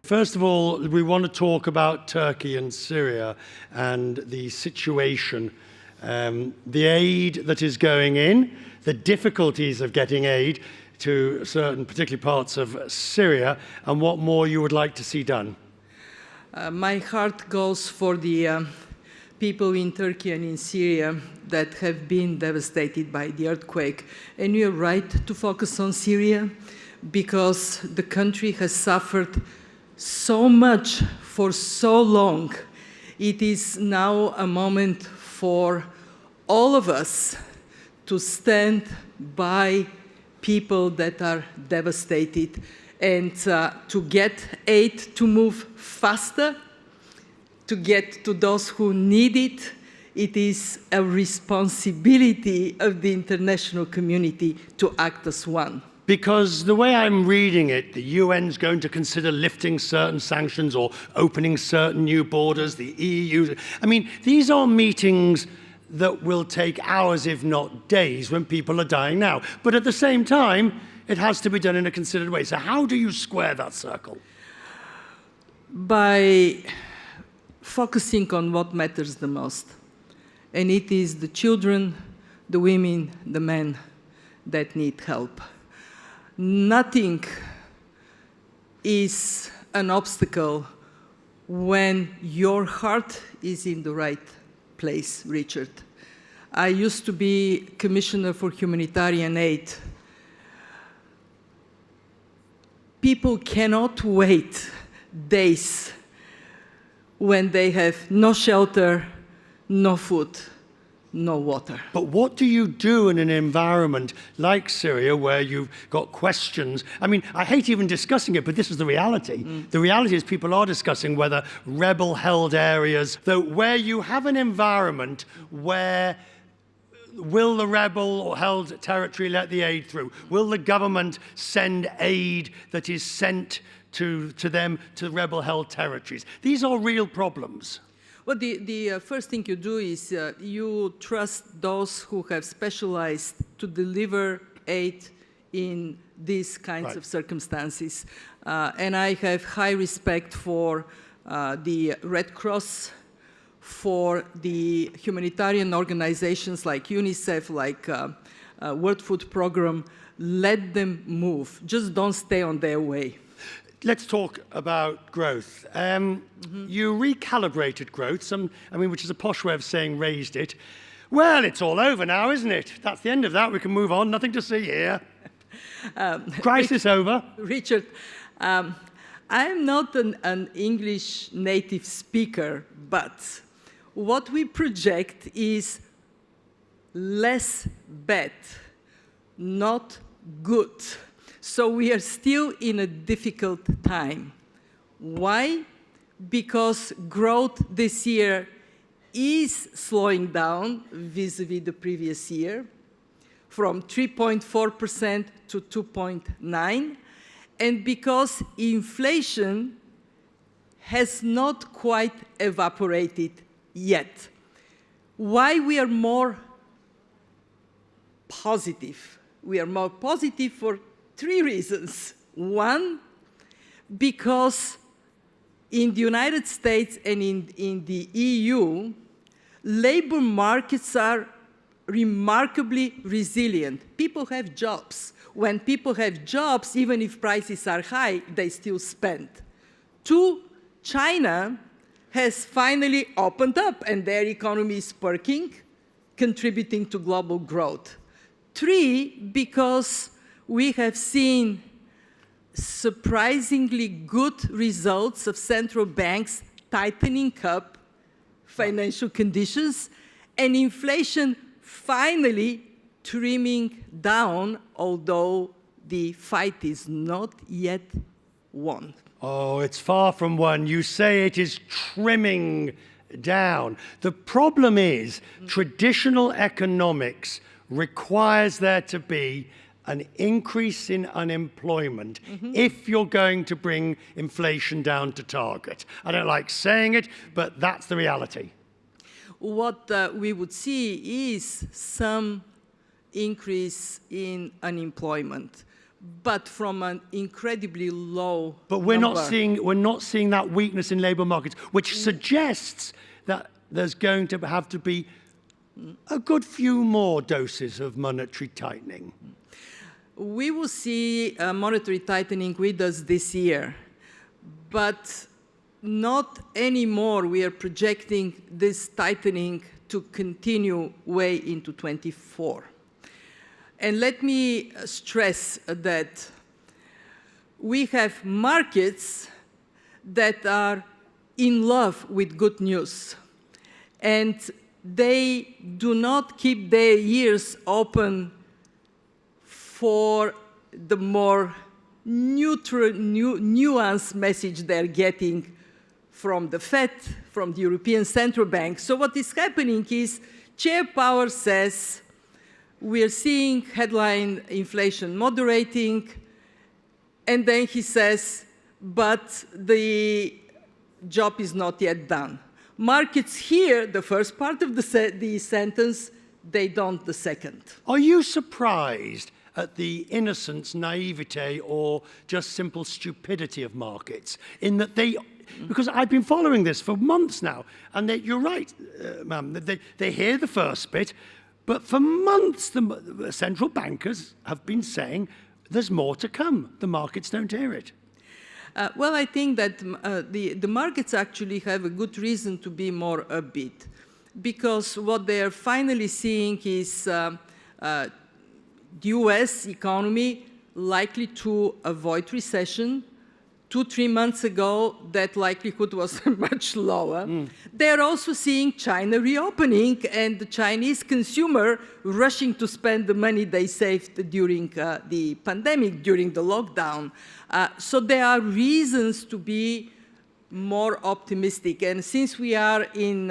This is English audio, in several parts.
First of all, we want to talk about Turkey and Syria and the situation, the aid that is going in, the difficulties of getting aid to certain, particularly parts of Syria, and what more you would like to see done. My heart goes for the people in Turkey and in Syria that have been devastated by the earthquake. And you're right to focus on Syria because the country has suffered so much for so long. It is now a moment for all of us to stand by people that are devastated and to get aid to move faster, to get to those who need it. It is a responsibility of the international community to act as one. Because the way I'm reading it, the UN's going to consider lifting certain sanctions or opening certain new borders, the EU. I mean, these are meetings that will take hours, if not days, when people are dying now. But at the same time, it has to be done in a considered way. So how do you square that circle? By focusing on what matters the most. And it is the children, the women, the men that need help. Nothing is an obstacle when your heart is in the right place, Richard. I used to be Commissioner for Humanitarian Aid. People cannot wait days when they have no shelter, no food, no water. But what do you do in an environment like Syria where you've got questions? I mean, I hate even discussing it, but this is the reality. The reality is people are discussing whether rebel-held areas, though where you have an environment where will the rebel-held territory let the aid through? Will the government send aid that is sent to them to rebel-held territories? These are real problems. Well, the first thing you do is you trust those who have specialized to deliver aid in these kinds of circumstances. And I have high respect for the Red Cross, for the humanitarian organizations like UNICEF, like World Food Program. Let them move. Just don't stay on their way. Let's talk about growth. You recalibrated growth, which is a posh way of saying raised it. Well, it's all over now, isn't it? That's the end of that. We can move on. Nothing to see here. Crisis over. Richard, I'm not an English native speaker, but what we project is less bad, not good. So we are still in a difficult time. Why? Because growth this year is slowing down vis-a-vis the previous year, from 3.4% to 2.9%, and because inflation has not quite evaporated yet. Why we are more positive? We are more positive for three reasons. One, because in the United States and in the EU, labor markets are remarkably resilient. People have jobs. When people have jobs, even if prices are high, they still spend. Two, China has finally opened up and their economy is perking, contributing to global growth. Three, because we have seen surprisingly good results of central banks tightening up financial conditions and inflation finally trimming down, although the fight is not yet won. Oh, it's far from won. You say it is trimming down. The problem is traditional economics requires there to be an increase in unemployment if you're going to bring inflation down to target. I don't like saying it, but that's the reality. What we would see is some increase in unemployment, but from an incredibly low But we're number. not seeing that weakness in labour markets, which suggests that there's going to have to be a good few more doses of monetary tightening. We will see monetary tightening with us this year, but not anymore. We are projecting this tightening to continue way into 24. And let me stress that we have markets that are in love with good news, and they do not keep their ears open for the more neutral, nuanced message they're getting from the Fed, from the European Central Bank. So what is happening is Chair Powell says, we're seeing headline inflation moderating, and then he says, but the job is not yet done. Markets hear the first part of the sentence, they don't the second. Are you surprised at the innocence, naivete, or just simple stupidity of markets in that they, because I've been following this for months now, and you're right, ma'am, they hear the first bit, but for months the central bankers have been saying there's more to come. The markets don't hear it. Well, I think that the markets actually have a good reason to be more upbeat, because what they are finally seeing is the US economy likely to avoid recession. 2-3 months ago, that likelihood was much lower. They're also seeing China reopening and the Chinese consumer rushing to spend the money they saved during the pandemic, during the lockdown. So there are reasons to be more optimistic. And since we are in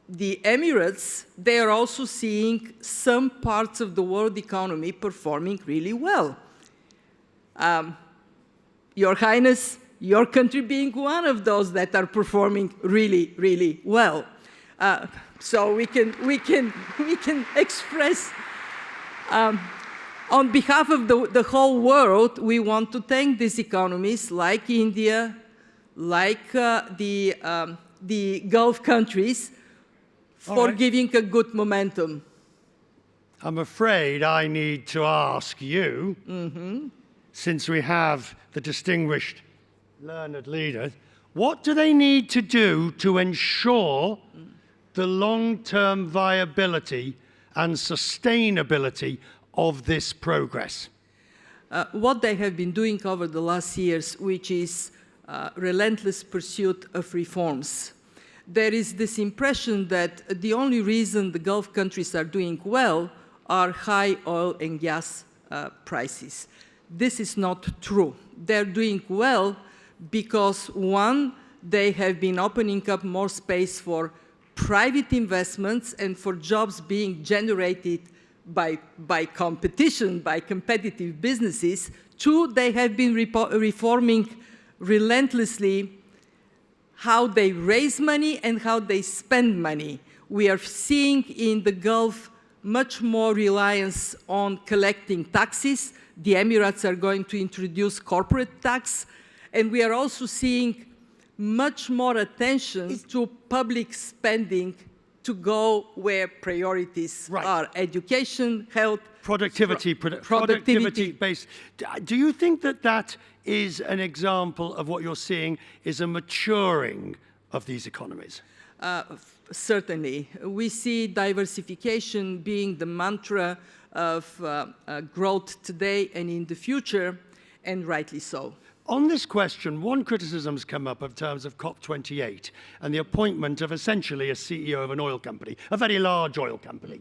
the Emirates, they are also seeing some parts of the world economy performing really well. Your Highness, your country being one of those that are performing really, really well. So we can express, on behalf of the whole world, we want to thank these economies like India, like the Gulf countries, for giving a good momentum. I'm afraid I need to ask you, since we have the distinguished learned leader, what do they need to do to ensure the long-term viability and sustainability of this progress? What they have been doing over the last years, which is relentless pursuit of reforms. There is this impression that the only reason the Gulf countries are doing well are high oil and gas prices. This is not true. They're doing well because, one, they have been opening up more space for private investments and for jobs being generated by competition, by competitive businesses. Two, they have been reforming relentlessly how they raise money and how they spend money. We are seeing in the Gulf much more reliance on collecting taxes. The Emirates are going to introduce corporate tax. And we are also seeing much more attention to public spending to go where priorities are: education, health, productivity based. Do you think that that is an example of what you're seeing is a maturing of these economies? Certainly. We see diversification being the mantra of growth today and in the future, and rightly so. On this question, one criticism has come up in terms of COP28 and the appointment of essentially a CEO of an oil company, a very large oil company.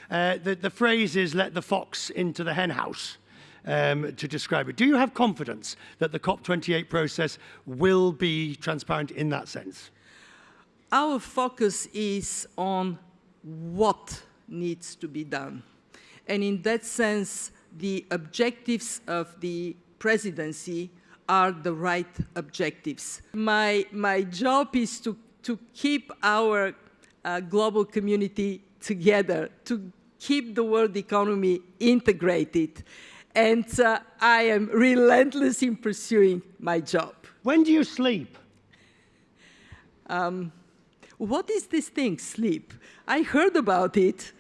The phrase is "let the fox into the hen house," to describe it. Do you have confidence that the COP28 process will be transparent in that sense? Our focus is on what needs to be done. And in that sense, the objectives of the presidency are the right objectives. My job is to keep our global community together, to keep the world economy integrated. and I am relentless in pursuing my job. When do you sleep? What is this thing, sleep? I heard about it.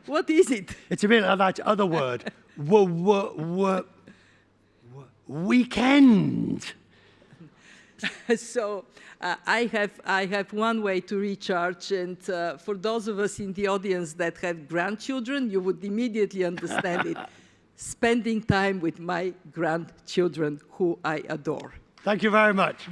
What is it? It's a bit like that other word, weekend. So I have one way to recharge, and for those of us in the audience that have grandchildren, you would immediately understand it. Spending time with my grandchildren, who I adore. Thank you very much.